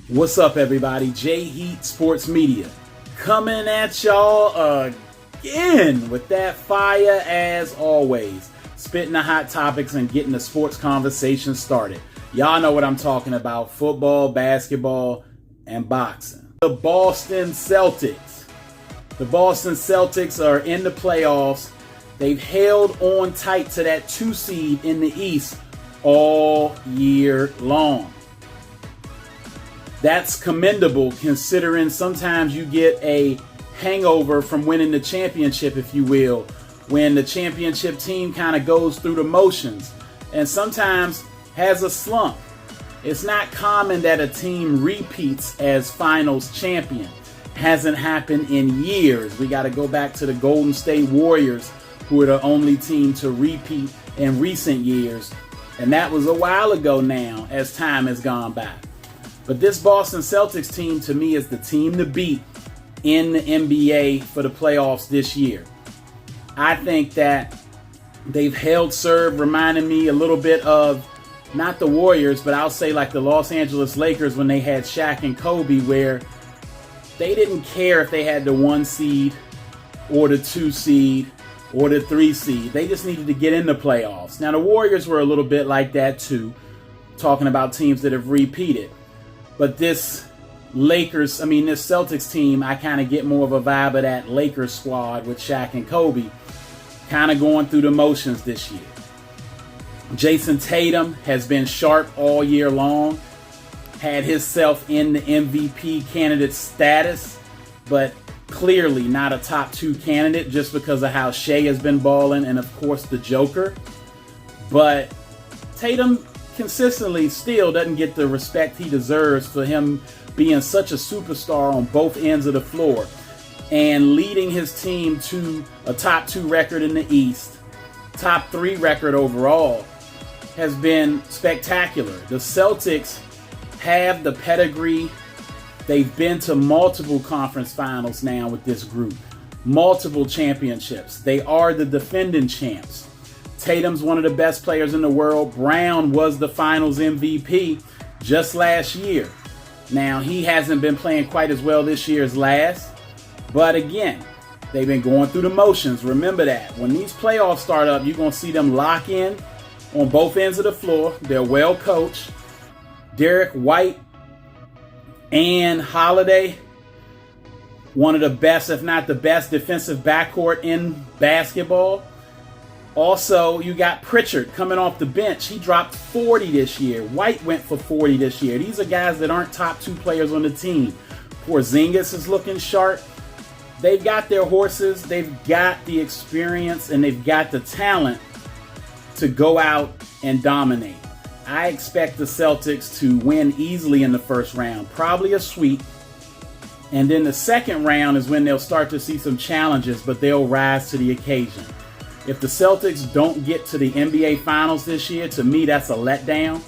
What's up, everybody? J Heat Sports Media coming at y'all again with that fire as always. Spitting the hot topics and getting the sports conversation started. Y'all know what I'm talking about. Football, basketball, and boxing. The Boston Celtics. The Boston Celtics are in the playoffs. They've held on tight to that 2 seed in the East all year long. That's commendable considering sometimes you get a hangover from winning the championship, if you will, when the championship team kind of goes through the motions and sometimes has a slump. It's not common that a team repeats as finals champion. Hasn't happened in years. We got to go back to the Golden State Warriors, who are the only team to repeat in recent years. And that was a while ago now as time has gone by. But this Boston Celtics team, to me, is the team to beat in the NBA for the playoffs this year. I think that they've held serve, reminding me a little bit of, not the Warriors, but I'll say like the Los Angeles Lakers when they had Shaq and Kobe, where they didn't care if they had the 1 seed or the 2 seed or the 3 seed. They just needed to get in the playoffs. Now, the Warriors were a little bit like that too, talking about teams that have repeated. But this Celtics team, I kind of get more of a vibe of that Lakers squad with Shaq and Kobe kind of going through the motions this year. Jayson Tatum has been sharp all year long, had himself in the MVP candidate status, but clearly not a top 2 candidate just because of how Shea has been balling and, of course, the Joker. But Tatum consistently still doesn't get the respect he deserves for him being such a superstar on both ends of the floor and leading his team to a top 2 record in the East, top 3 record overall, has been spectacular. The Celtics have the pedigree. They've been to multiple conference finals now with this group, multiple championships. They are the defending champs. Tatum's one of the best players in the world. Brown was the finals MVP just last year. Now, he hasn't been playing quite as well this year as last. But again, they've been going through the motions. Remember that. When these playoffs start up, you're going to see them lock in on both ends of the floor. They're well coached. Derek White and Holiday, one of the best, if not the best, defensive backcourt in basketball. Also, you got Pritchard coming off the bench. He dropped 40 this year. White went for 40 this year. These are guys that aren't top 2 players on the team. Porzingis is looking sharp. They've got their horses. They've got the experience, and they've got the talent to go out and dominate. I expect the Celtics to win easily in the first round, probably a sweep. And then the second round is when they'll start to see some challenges, but they'll rise to the occasion. If the Celtics don't get to the NBA Finals this year, to me, that's a letdown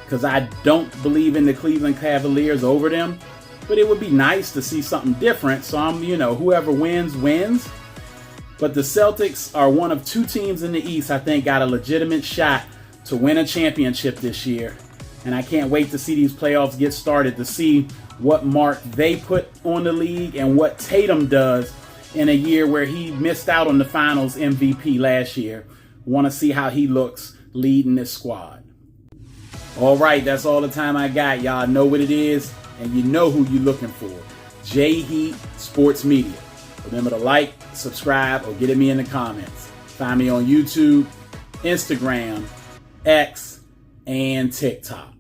because I don't believe in the Cleveland Cavaliers over them. But it would be nice to see something different. So whoever wins, wins. But the Celtics are one of 2 teams in the East I think got a legitimate shot to win a championship this year. And I can't wait to see these playoffs get started, to see what mark they put on the league and what Tatum does in a year where he missed out on the finals MVP last year. Want to see how he looks leading this squad. All right, that's all the time I got. Y'all know what it is, and you know who you're looking for. J Heat Sports Media. Remember to like, subscribe, or get at me in the comments. Find me on YouTube, Instagram, X, and TikTok.